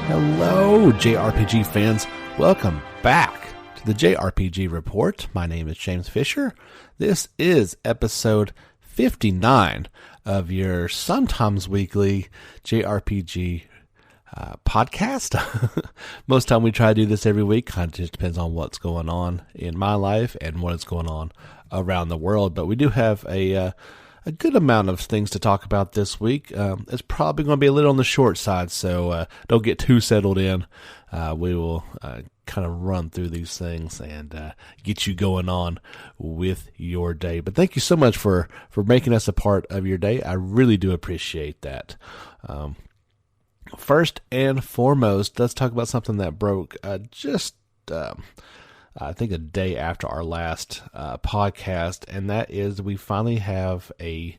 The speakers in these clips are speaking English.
Hello, JRPG fans. Welcome back to the JRPG Report. My name is James Fisher. This is episode 59 of your sometimes weekly JRPG podcast. Most time we try to do this every week. Kind of just depends on what's going on in my life and what is going on around the world. But we do have a good amount of things to talk about this week. It's probably going to be a little on the short side, so don't get too settled in. We will kind of run through these things and get you going on with your day. But thank you so much for making us a part of your day. I really do appreciate that. First and foremost, let's talk about something that broke I think a day after our last podcast, and that is we finally have a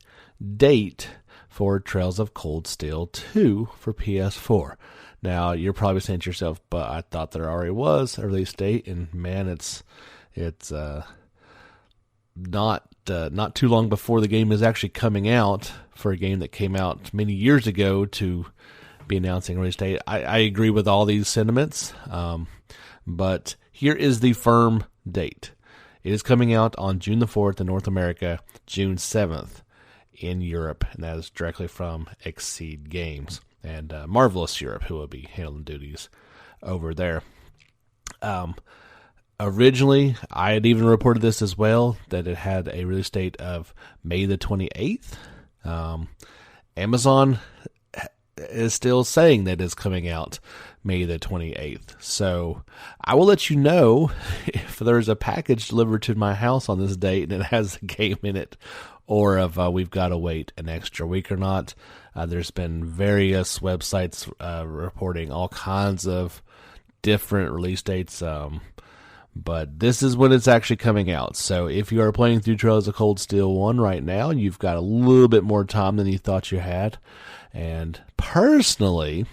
date for Trails of Cold Steel 2 for PS4. Now, you're probably saying to yourself, but I thought there already was a release date, and man, it's not too long before the game is actually coming out for a game that came out many years ago to be announcing a release date. I agree with all these sentiments, but here is the firm date. It is coming out on June the 4th in North America, June 7th in Europe, and that is directly from Exceed Games and Marvelous Europe, who will be handling duties over there. Originally, I had even reported this as well, that it had a release date of May the 28th. Amazon is still saying that it's coming out May the 28th. So I will let you know if there's a package delivered to my house on this date and it has a game in it, or if we've got to wait an extra week or not. There's been various websites reporting all kinds of different release dates, but this is when it's actually coming out. So if you are playing through Trails of Cold Steel 1 right now, you've got a little bit more time than you thought you had. And personally,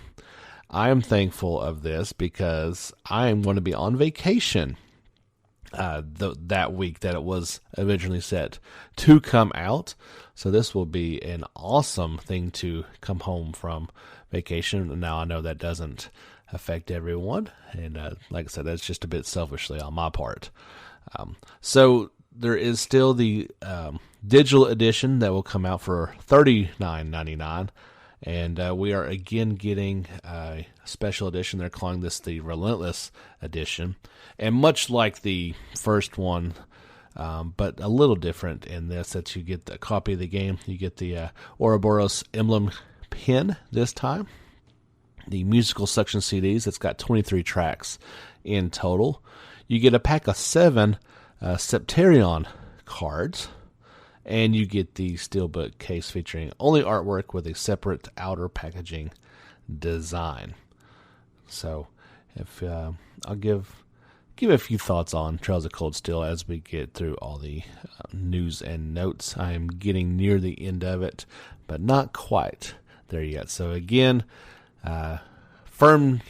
I am thankful of this because I am going to be on vacation that week that it was originally set to come out. So this will be an awesome thing to come home from vacation. Now, I know that doesn't affect everyone, and like I said, that's just a bit selfishly on my part. So there is still the digital edition that will come out for $39.99. And we are again getting a special edition. They're calling this the Relentless Edition. And much like the first one, but a little different in this, that you get a copy of the game. You get the Ouroboros emblem pin this time. The musical section CDs. It's got 23 tracks in total. You get a pack of 7 Septerion cards. And you get the steelbook case featuring only artwork with a separate outer packaging design. So, if I'll give a few thoughts on Trails of Cold Steel as we get through all the news and notes. I am getting near the end of it, but not quite there yet. So again, firm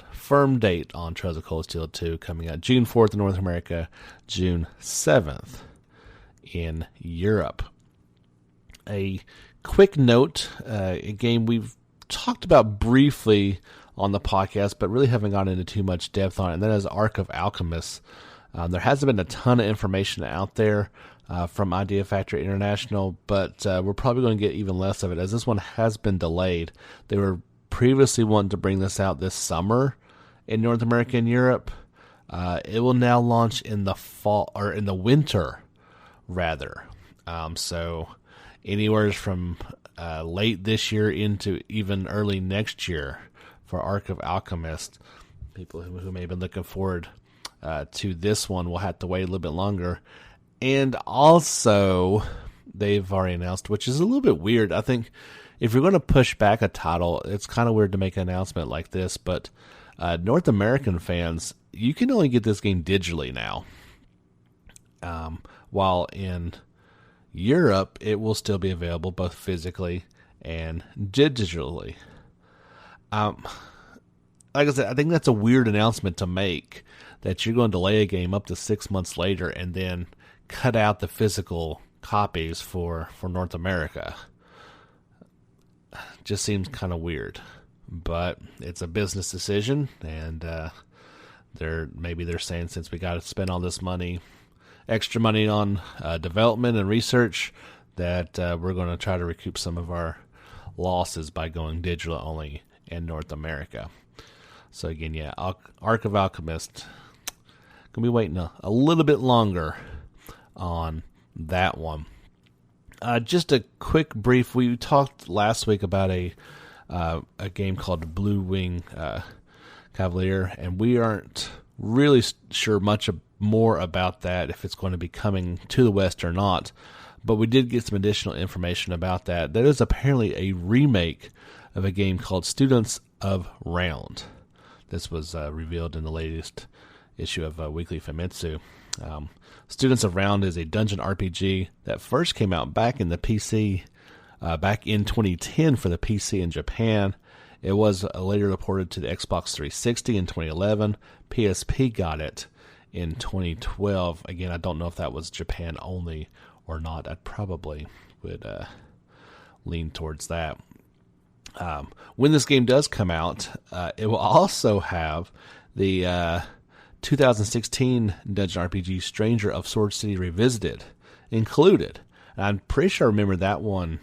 date on Trails of Cold Steel 2 coming out June 4th in North America, June 7th in Europe. A quick note, a game we've talked about briefly on the podcast, but really haven't gone into too much depth on it, and that is Arc of Alchemists. There hasn't been a ton of information out there from Idea Factory International, but we're probably going to get even less of it, as this one has been delayed. They were previously wanting to bring this out this summer in North America and Europe. It will now launch in the fall, or in the winter, rather. So anywhere from late this year into even early next year for Arc of Alchemist. People who may have been looking forward to this one will have to wait a little bit longer. And also, they've already announced, which is a little bit weird. I think if you're going to push back a title, it's kind of weird to make an announcement like this, but North American fans, you can only get this game digitally now. While in Europe, it will still be available both physically and digitally. Like I said, I think that's a weird announcement to make, that you're going to delay a game up to 6 months later and then cut out the physical copies for North America. Just seems kind of weird, but it's a business decision, and they're saying, since we got to spend all this extra money on development and research, that we're going to try to recoup some of our losses by going digital only in North America. So again, yeah, Ark of Alchemist, gonna be waiting a little bit longer on that one. Just a quick brief. We talked last week about a game called Blue Wing Cavalier, and we aren't really sure much more about that, if it's going to be coming to the West or not. But we did get some additional information about that. That is apparently a remake of a game called Students of Round. This was revealed in the latest issue of Weekly Famitsu. Students of Round is a dungeon RPG that first came out back in the PC, back in 2010 for the PC in Japan. It was later reported to the Xbox 360 in 2011. PSP got it in 2012. Again, I don't know if that was Japan only or not. I probably would lean towards that. When this game does come out, it will also have the 2016 dungeon RPG Stranger of Sword City Revisited included. And I'm pretty sure I remember that one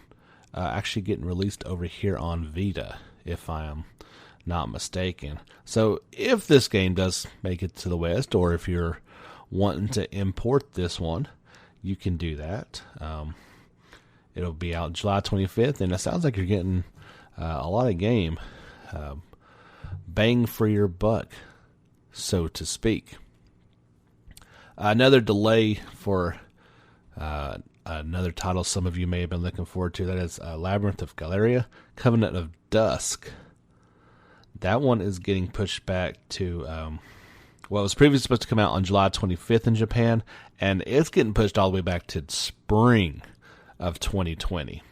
actually getting released over here on Vita, if I am not mistaken. So if this game does make it to the West, or if you're wanting to import this one, you can do that. It'll be out July 25th, and it sounds like you're getting a lot of game. Bang for your buck, so to speak. Another delay for another title some of you may have been looking forward to, that is Labyrinth of Galeria, Covenant of Dusk. That one is getting pushed back to, it was previously supposed to come out on July 25th in Japan, and it's getting pushed all the way back to spring of 2020.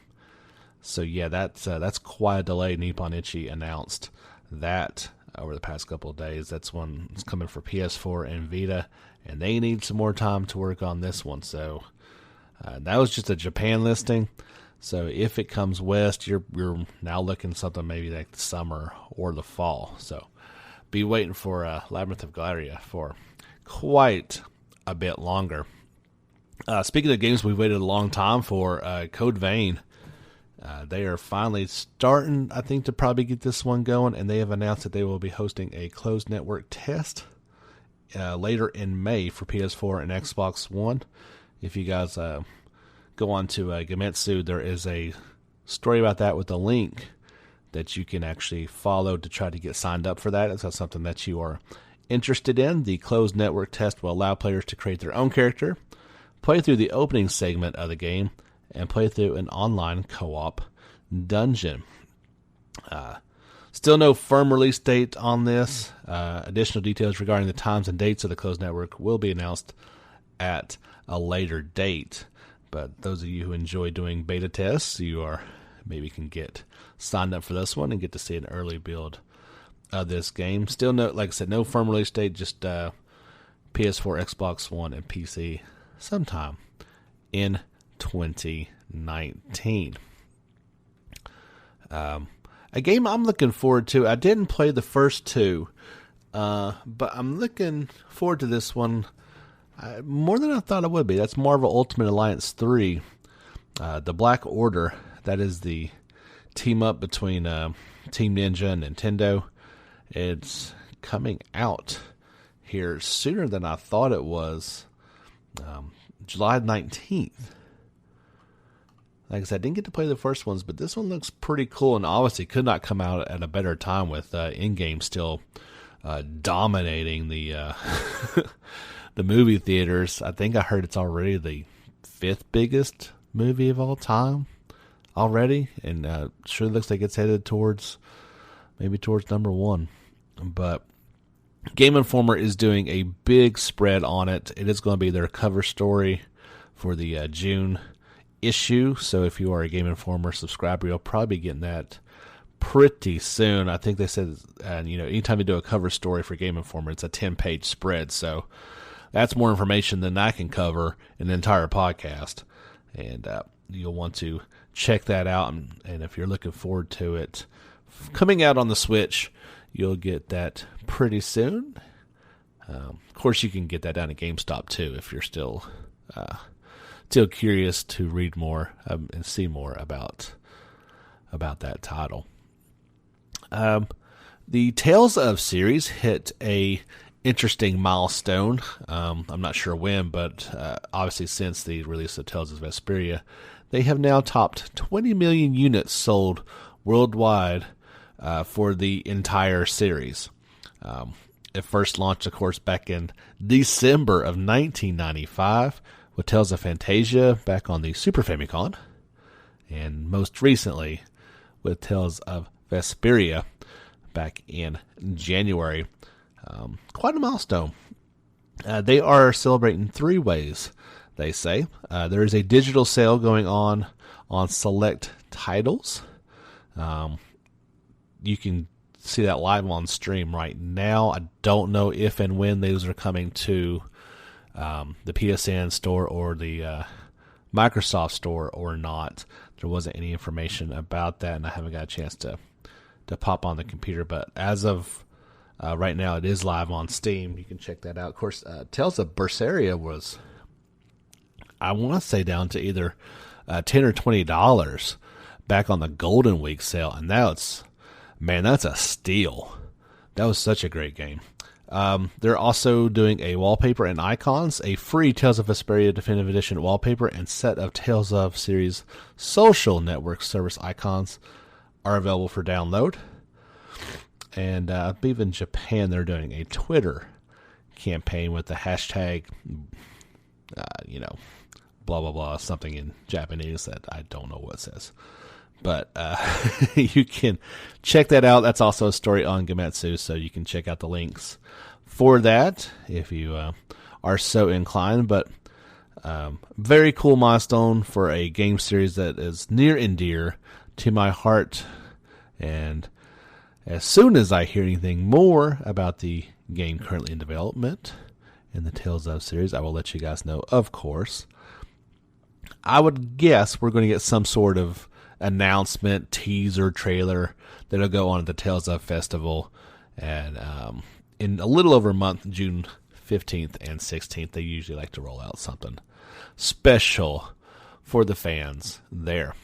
So yeah, that's quite a delay. Nippon Ichi announced that over the past couple of days. That's one that's coming for PS4 and Vita, and they need some more time to work on this one. So that was just a Japan listing. So if it comes west, you're now looking something maybe like the summer or the fall. So be waiting for Labyrinth of Galeria for quite a bit longer. Speaking of games we've waited a long time for, Code Vein, they are finally starting, I think, to probably get this one going, and they have announced that they will be hosting a closed network test later in May for PS4 and Xbox One. If you guys go on to Gametsu, there is a story about that with a link that you can actually follow to try to get signed up for that. If that's something that you are interested in, the closed network test will allow players to create their own character, play through the opening segment of the game, and play through an online co-op dungeon. Still no firm release date on this. Additional details regarding the times and dates of the closed network will be announced at a later date. But those of you who enjoy doing beta tests, maybe can get signed up for this one and get to see an early build of this game. Still no, like I said, no firm release date, just PS4, Xbox One, and PC sometime in 2019. A game I'm looking forward to. I didn't play the first two, but I'm looking forward to this one more than I thought it would be. That's Marvel Ultimate Alliance 3, The Black Order. That is the team up between Team Ninja and Nintendo. It's coming out here sooner than I thought it was. July 19th. Like I said, I didn't get to play the first ones, but this one looks pretty cool, and obviously could not come out at a better time with in-game still dominating the the movie theaters. I think I heard it's already the 5th biggest movie of all time already, and sure looks like it's headed towards number 1. But Game Informer is doing a big spread on it. It is going to be their cover story for the June issue. So if you are a Game Informer subscriber, you'll probably be getting that pretty soon. I think they said, anytime you do a cover story for Game Informer, it's a 10-page spread. So that's more information than I can cover in an entire podcast. and you'll want to check that out. And if you're looking forward to it coming out on the Switch, you'll get that pretty soon. Of course, you can get that down at GameStop too if you're still curious to read more and see more about that title. The Tales of series hit a interesting milestone. I'm not sure when, but obviously since the release of Tales of Vesperia, they have now topped 20 million units sold worldwide for the entire series. It first launched, of course, back in December of 1995 with Tales of Fantasia back on the Super Famicom, and most recently with Tales of Vesperia back in January. Quite a milestone. They are celebrating 3 ways, they say. There is a digital sale going on select titles. You can see that live on stream right now. I don't know if and when those are coming to the PSN store or the Microsoft store or not. There wasn't any information about that, and I haven't got a chance to pop on the computer. But as of right now, it is live on Steam. You can check that out. Of course, Tales of Berseria was, I want to say, down to either $10 or $20 back on the Golden Week sale, and now that's a steal. That was such a great game. They're also doing a wallpaper and icons, a free Tales of Vesperia Definitive Edition wallpaper and set of Tales of series social network service icons are available for download. And I believe in Japan they're doing a Twitter campaign with the hashtag, blah, blah, blah, something in Japanese that I don't know what it says. But you can check that out. That's also a story on Gametsu, so you can check out the links for that if you are so inclined. But very cool milestone for a game series that is near and dear to my heart. And as soon as I hear anything more about the game currently in development in the Tales of series, I will let you guys know, of course. I would guess we're going to get some sort of announcement, teaser, trailer that'll go on at the Tales of Festival. And in a little over a month, June 15th and 16th, they usually like to roll out something special for the fans there.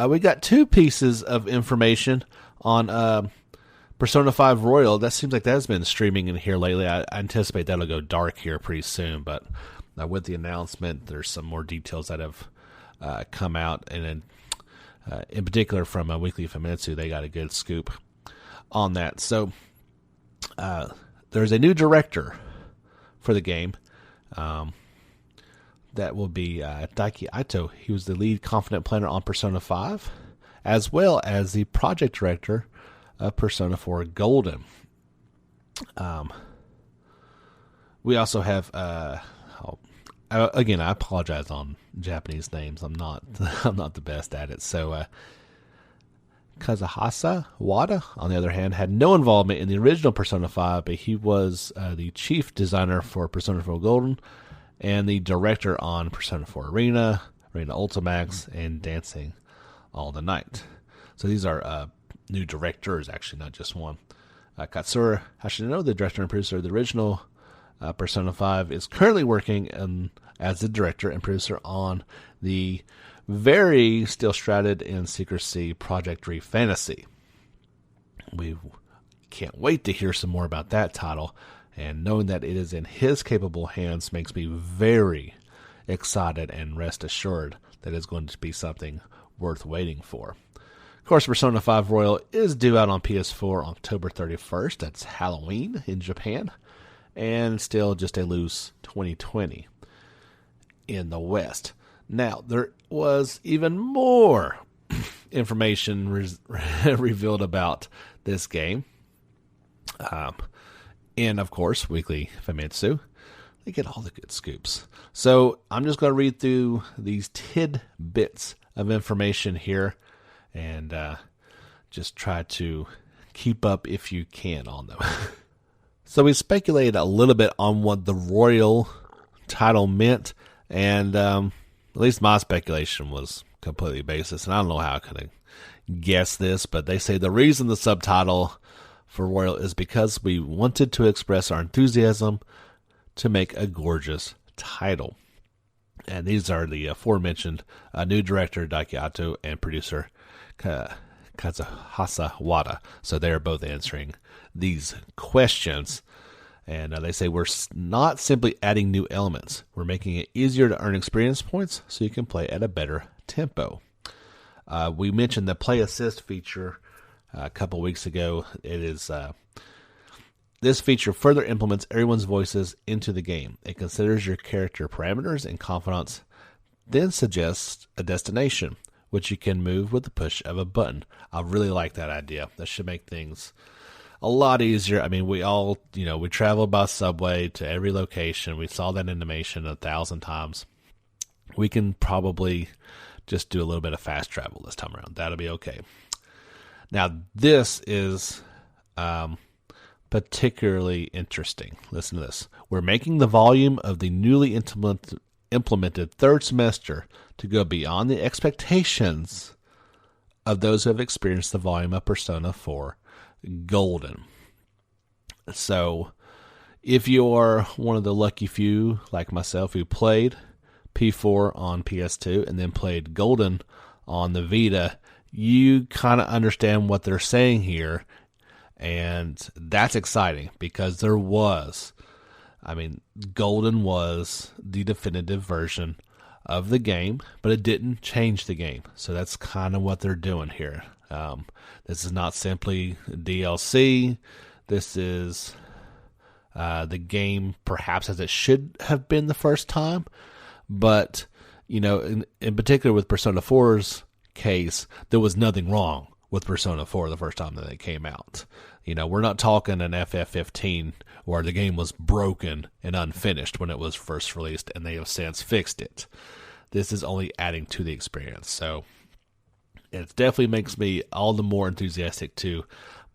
We got 2 pieces of information on Persona 5 Royal. That seems like that's been streaming in here lately. I anticipate that'll go dark here pretty soon, but with the announcement, there's some more details that have come out, and then in particular from Weekly Famitsu, they got a good scoop on that. So there's a new director for the game. That will be Daiki Aito. He was the lead confident planner on Persona 5, as well as the project director of Persona 4 Golden. We also have, again, I apologize on Japanese names. I'm not the best at it. So Kazuhisa Wada, on the other hand, had no involvement in the original Persona 5, but he was the chief designer for Persona 4 Golden and the director on Persona 4 Arena Ultimax, and Dancing All the Night. So these are new directors, actually, not just one. Katsura Hashino, the director and producer of the original Persona 5, is currently working as the director and producer on the very still shrouded in secrecy Project Re Fantasy. We can't wait to hear some more about that title, and knowing that it is in his capable hands makes me very excited, and rest assured that it's going to be something worth waiting for. Of course, Persona 5 Royal is due out on PS4 on October 31st. That's Halloween in Japan. And still just a loose 2020 in the West. Now, there was even more information revealed about this game. And, of course, Weekly Famitsu. They get all the good scoops. So I'm just going to read through these tidbits of information here and just try to keep up if you can on them. So we speculated a little bit on what the Royal title meant, and at least my speculation was completely baseless, and I don't know how I could have guessed this, but they say the reason the subtitle for Royal is because we wanted to express our enthusiasm to make a gorgeous title. And these are the aforementioned new director Daiki Ato and producer Kazuhasa Wada. So they are both answering these questions. And they say we're not simply adding new elements. We're making it easier to earn experience points so you can play at a better tempo. We mentioned the Play Assist feature a couple weeks ago. It is this feature further implements everyone's voices into the game. It considers your character parameters and confidants, then suggests a destination, which you can move with the push of a button. I really like that idea. That should make things a lot easier. I mean, we all, we traveled by subway to every location. We saw that animation 1,000 times. We can probably just do a little bit of fast travel this time around. That'll be okay. Now, this is particularly interesting. Listen to this. We're making the volume of the newly implemented third semester to go beyond the expectations of those who have experienced the volume of Persona 4 Golden. So, if you're one of the lucky few, like myself, who played P4 on PS2 and then played Golden on the Vita, you kind of understand what they're saying here, and that's exciting because Golden was the definitive version of the game, but it didn't change the game. So that's kind of what they're doing here. This is not simply DLC. This is the game perhaps as it should have been the first time. But, in particular with Persona 4's case, there was nothing wrong with Persona 4 the first time that it came out. We're not talking an FF15 where the game was broken and unfinished when it was first released and they have since fixed it. This is only adding to the experience. So it definitely makes me all the more enthusiastic to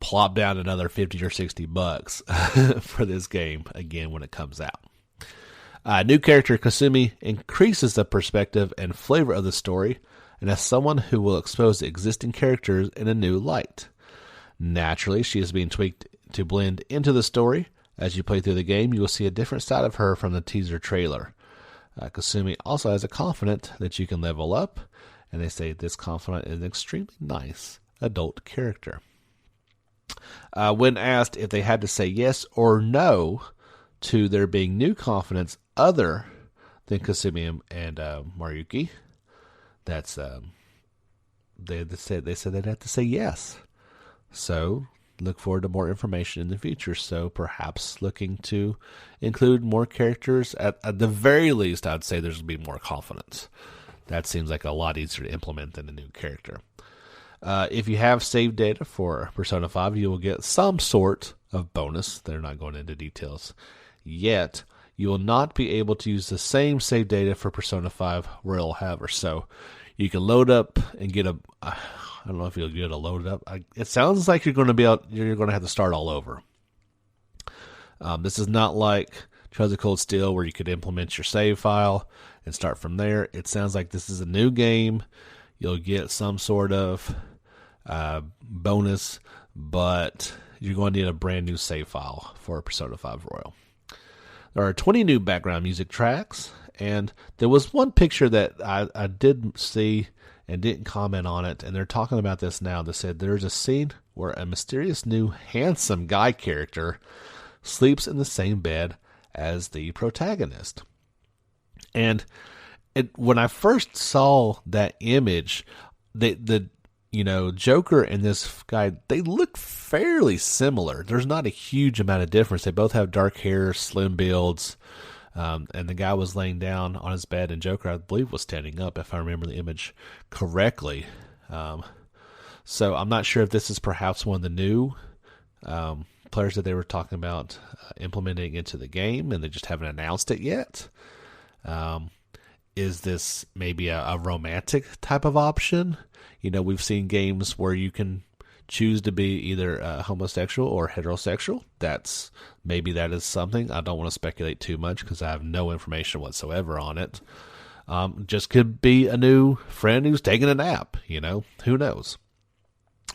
plop down another $50 or $60 for this game again when it comes out. New character Kasumi increases the perspective and flavor of the story, and as someone who will expose existing characters in a new light. Naturally, she is being tweaked to blend into the story. As you play through the game, you will see a different side of her from the teaser trailer. Kasumi also has a confidant that you can level up, and they say this confidant is an extremely nice adult character. When asked if they had to say yes or no to there being new confidants other than Kasumi and Maruyuki, that's they said they'd have to say yes. So look forward to more information in the future. So perhaps looking to include more characters. At the very least, I'd say there's going to be more confidence. That seems like a lot easier to implement than a new character. If you have saved data for Persona 5, you will get some sort of bonus. They're not going into details yet. You will not be able to use the same save data for Persona 5 Royal, however. So you can load up and get I don't know if you'll get a load up. It sounds like you're going to have to start all over. This is not like Trails of Cold Steel where you could implement your save file and start from there. It sounds like this is a new game. You'll get some sort of bonus, but you're going to need a brand new save file for Persona 5 Royal. There are 20 new background music tracks, and there was one picture that I did see and didn't comment on it, and they're talking about this now. They said there's a scene where a mysterious new handsome guy character sleeps in the same bed as the protagonist. And when I first saw that image, the Joker and this guy, they look fairly similar. There's not a huge amount of difference. They both have dark hair, slim builds, and the guy was laying down on his bed, and Joker, I believe, was standing up, if I remember the image correctly. So I'm not sure if this is perhaps one of the new players that they were talking about implementing into the game, and they just haven't announced it yet. Is this maybe a romantic type of option? We've seen games where you can choose to be either homosexual or heterosexual. Maybe that is something. I don't want to speculate too much because I have no information whatsoever on it. Just could be a new friend who's taking a nap, who knows?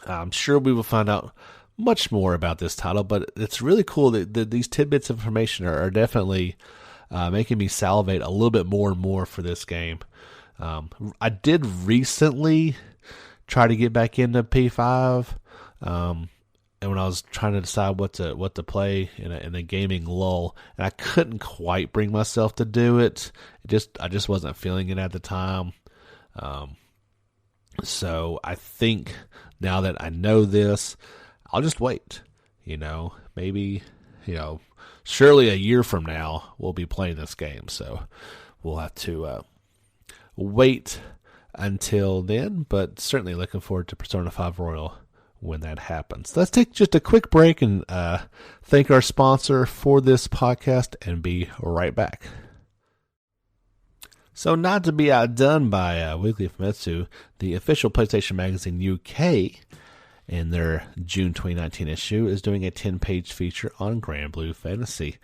I'm sure we will find out much more about this title, but it's really cool that these tidbits of information are definitely making me salivate a little bit more and more for this game. I did recently try to get back into P5, and when I was trying to decide what to play in a gaming lull, and I couldn't quite bring myself to do it. I just wasn't feeling it at the time. So I think now that I know this, I'll just wait. Maybe, surely a year from now we'll be playing this game. So we'll have to wait until then, but certainly looking forward to Persona 5 Royal when that happens. Let's take just a quick break and thank our sponsor for this podcast and be right back. So not to be outdone by Weekly Famitsu, the official PlayStation Magazine UK in their June 2019 issue is doing a 10-page feature on Granblue Fantasy.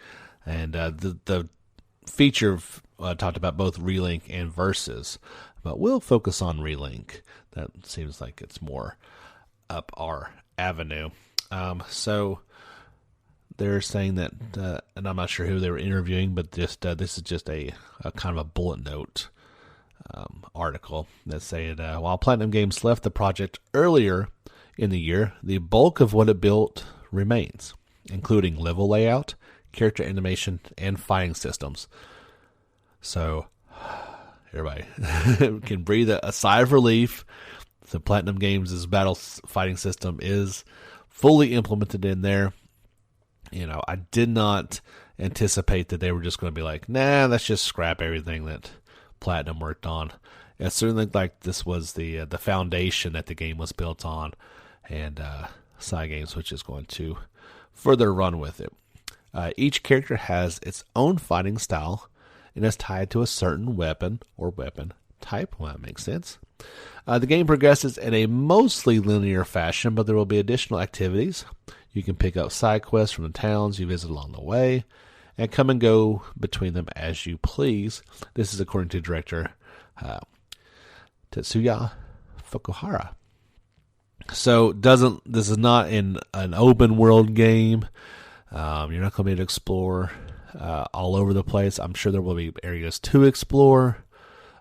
And the feature talked about both Relink and Versus, but we'll focus on Relink. That seems like it's more up our avenue. So they're saying that, and I'm not sure who they were interviewing, but this is just a kind of a bullet note article that said, while Platinum Games left the project earlier in the year, the bulk of what it built remains, including level layout, character animation, and fighting systems. So everybody can breathe a sigh of relief. So Platinum Games' battle fighting system is fully implemented in there. I did not anticipate that they were just going to be like, nah, let's just scrap everything that Platinum worked on. It certainly looked like this was the foundation that the game was built on, and Cygames, which is going to further run with it. Each character has its own fighting style and is tied to a certain weapon or weapon type. Well, that makes sense. The game progresses in a mostly linear fashion, but there will be additional activities. You can pick up side quests from the towns you visit along the way and come and go between them as you please. This is according to director Tetsuya Fukuhara. So this is not in an open world game. You're not going to be able to explore all over the place. I'm sure there will be areas to explore.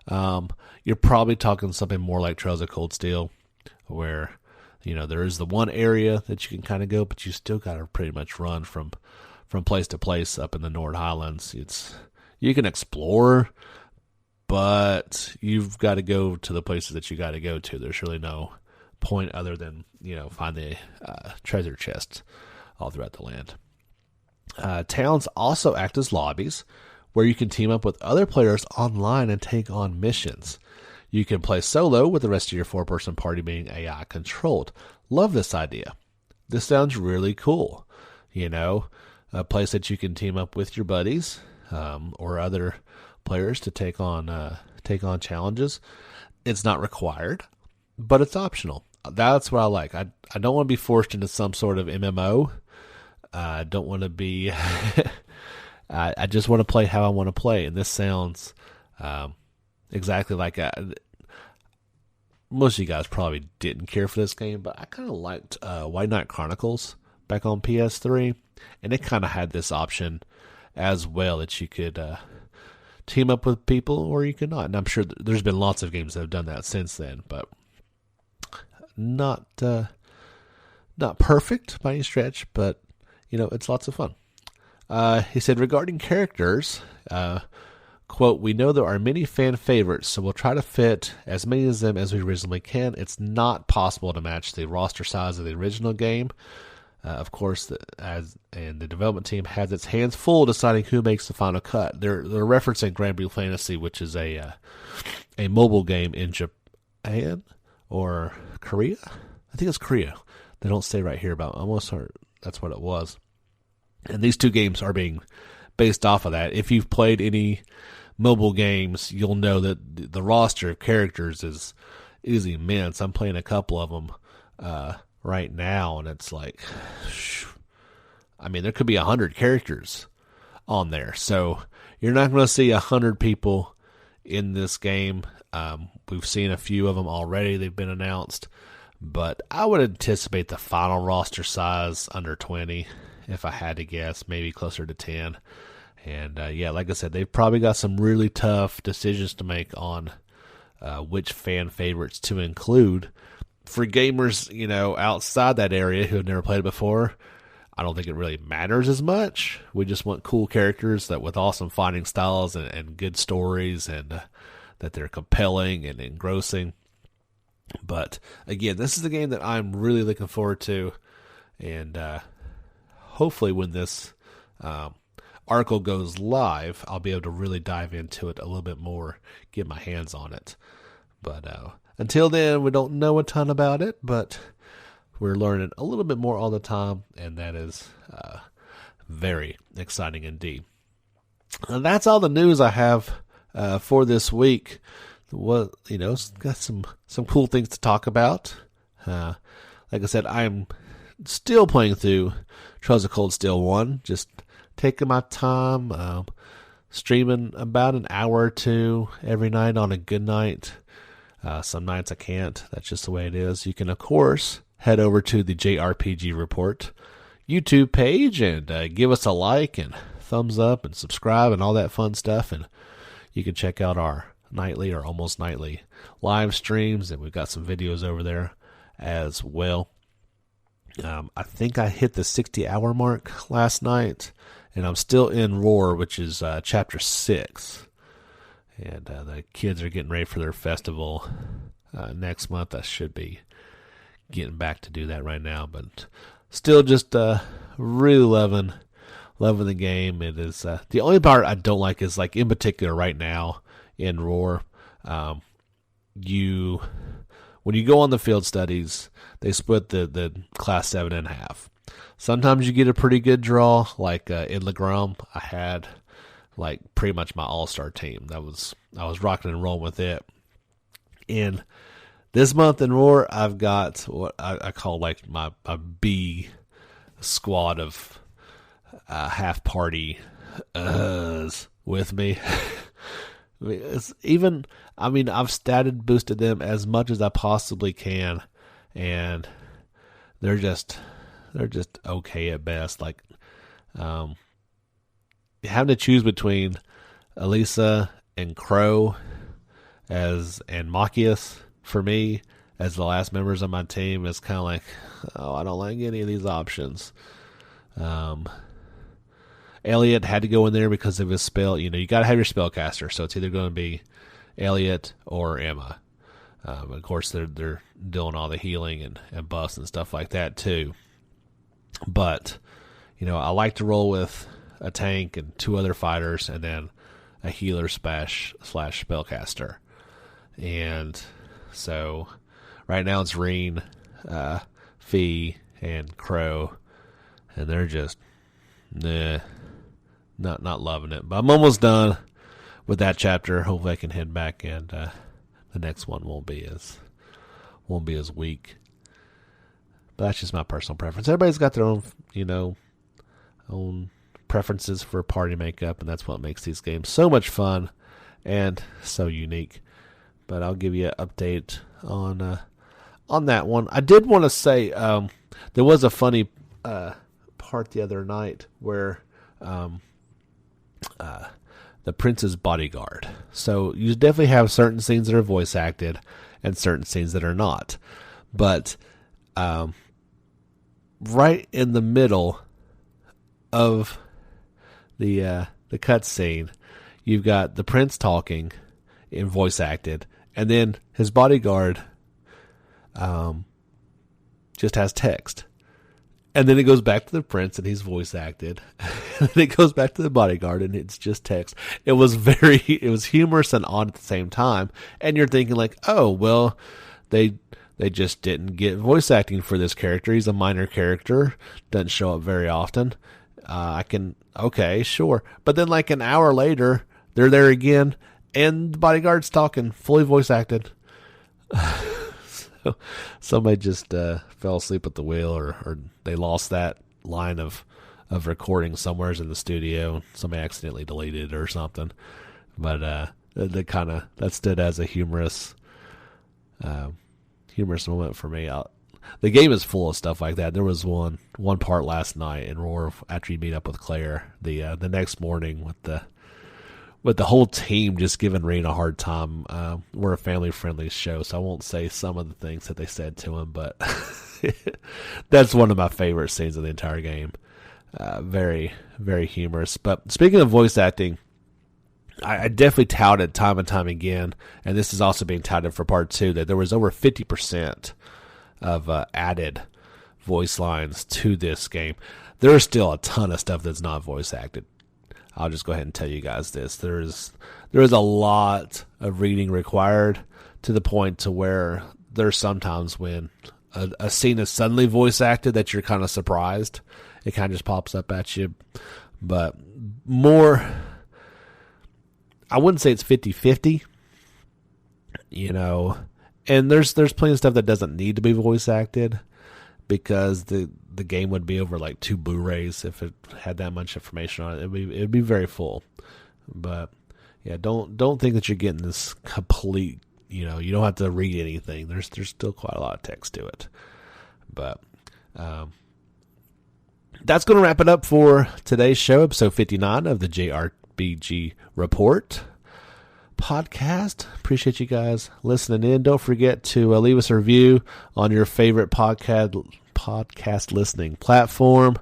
You're probably talking something more like Trails of Cold Steel, where there is the one area that you can kind of go, but you still got to pretty much run from place to place up in the Nord Highlands. You can explore, but you've got to go to the places that you got to go to. There's really no point other than find the treasure chests all throughout the land. Towns also act as lobbies where you can team up with other players online and take on missions. You can play solo with the rest of your 4-person party being AI controlled. Love this idea. This sounds really cool. A place that you can team up with your buddies or other players to take on challenges. It's not required, but it's optional. That's what I like. I don't want to be forced into some sort of MMO. I don't want to be... I just want to play how I want to play, and this sounds exactly like most of you guys probably didn't care for this game, but I kind of liked White Knight Chronicles back on PS3, and it kind of had this option as well that you could team up with people or you could not. And I'm sure there's been lots of games that have done that since then, but not perfect by any stretch, but it's lots of fun. He said, regarding characters, quote, we know there are many fan favorites, so we'll try to fit as many of them as we reasonably can. It's not possible to match the roster size of the original game. Of course, the development team has its hands full deciding who makes the final cut. They're referencing Granblue Fantasy, which is a mobile game in Japan or Korea. I think it's Korea. They don't say right here, but almost that's what it was. And these two games are being based off of that. If you've played any mobile games, you'll know that the roster of characters is immense. I'm playing a couple of them right now, and it's like, there could be 100 characters on there. So you're not going to see 100 people in this game. We've seen a few of them already. They've been announced. But I would anticipate the final roster size under 20, if I had to guess, maybe closer to 10. And, like I said, they've probably got some really tough decisions to make on which fan favorites to include. For gamers, outside that area who have never played it before, I don't think it really matters as much. We just want cool characters that with awesome fighting styles and good stories, and that they're compelling and engrossing. But again, this is a game that I'm really looking forward to, and hopefully when this article goes live, I'll be able to really dive into it a little bit more, get my hands on it. But until then, we don't know a ton about it, but we're learning a little bit more all the time, and that is very exciting indeed. And that's all the news I have for this week. It's got some cool things to talk about. Like I said, I'm still playing through Trails of Cold Steel 1, just taking my time, streaming about an hour or two every night on a good night. Some nights I can't. That's just the way it is. You can, of course, head over to the JRPG Report YouTube page and give us a like and thumbs up and subscribe and all that fun stuff. And you can check out our nightly or almost nightly live streams, and we've got some videos over there as well. I think I hit the 60-hour mark last night, and I'm still in Roar, which is Chapter 6. And the kids are getting ready for their festival next month. I should be getting back to do that right now, but still just really loving the game. It is the only part I don't like is, like, in particular right now in Roar, when you go on the field studies, they split the class 7 in half. Sometimes you get a pretty good draw, like in Legrom. I had like pretty much my all-star team. I was rocking and rolling with it. In this month in Roar, I've got what I call like my B squad of half party with me. I've stated boosted them as much as I possibly can, and they're just okay at best. Like, having to choose between Elisa and Crow and Machias for me as the last members of my team is kind of like, I don't like any of these options. Elliot had to go in there because of his spell. You got to have your spellcaster, so it's either going to be Elliot or Emma. Of course, they're doing all the healing and buffs and stuff like that too. But I like to roll with a tank and 2 other fighters, and then a healer slash spellcaster. And so right now it's Reen, Fee, and Crow, and they're just not loving it. But I'm almost done with that chapter. Hopefully I can head back, and the next one won't be as weak. But that's just my personal preference. Everybody's got their own own preferences for party makeup, and that's what makes these games so much fun and so unique. But I'll give you an update on that one. I did want to say there was a funny part the other night where the prince's bodyguard. So you definitely have certain scenes that are voice acted and certain scenes that are not. But right in the middle of the cutscene, you've got the prince talking in voice acted, and then his bodyguard just has text. And then it goes back to the prince, and he's voice acted. And then it goes back to the bodyguard, and it's just text. It was humorous and odd at the same time. And you're thinking like, oh, well, they just didn't get voice acting for this character. He's a minor character, doesn't show up very often. Okay, sure. But then like an hour later, they're there again, and the bodyguard's talking, fully voice acted. So somebody just fell asleep at the wheel, or they lost that line of recording somewhere in the studio. Somebody accidentally deleted it or something. But that stood as a humorous moment for me. The game is full of stuff like that. There was one part last night in Roar after you meet up with Claire. The next morning with the whole team just giving Rain a hard time. We're a family-friendly show, so I won't say some of the things that they said to him, but that's one of my favorite scenes of the entire game. Very, very humorous. But speaking of voice acting, I definitely touted time and time again, and this is also being touted for part 2, that there was over 50% of added voice lines to this game. There's still a ton of stuff that's not voice acted. I'll just go ahead and tell you guys this. There is a lot of reading required, to the point to where there's sometimes when a scene is suddenly voice acted that you're kind of surprised. It kind of just pops up at you. But more, I wouldn't say it's 50-50, and there's plenty of stuff that doesn't need to be voice acted, because the game would be over like 2 Blu-rays if it had that much information on it. It'd be very full. But yeah, don't think that you're getting this complete, you don't have to read anything. There's still quite a lot of text to it. But that's going to wrap it up for today's show, episode 59 of the JRPG Report podcast. Appreciate you guys listening in. Don't forget to leave us a review on your favorite podcast listening platform.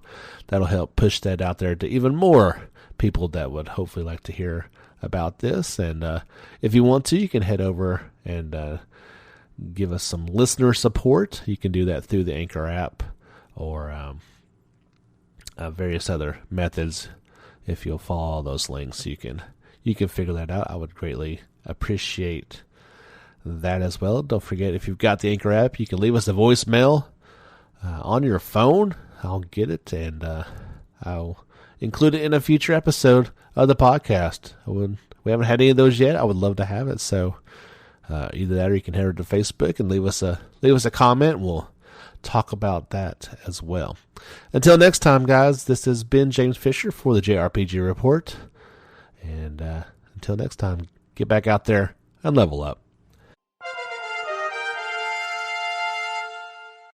That'll help push that out there to even more people that would hopefully like to hear about this. And if you want to, you can head over and give us some listener support. You can do that through the Anchor app or various other methods. If you'll follow all those links, you can figure that out. I would greatly appreciate that as well. Don't forget, if you've got the Anchor app, you can leave us a voicemail on your phone. I'll get it, and I'll include it in a future episode of the podcast. We haven't had any of those yet. I would love to have it. So either that, or you can head over to Facebook and leave us a comment. We'll talk about that as well. Until next time, guys, this has been James Fisher for the JRPG Report. And until next time, get back out there and level up.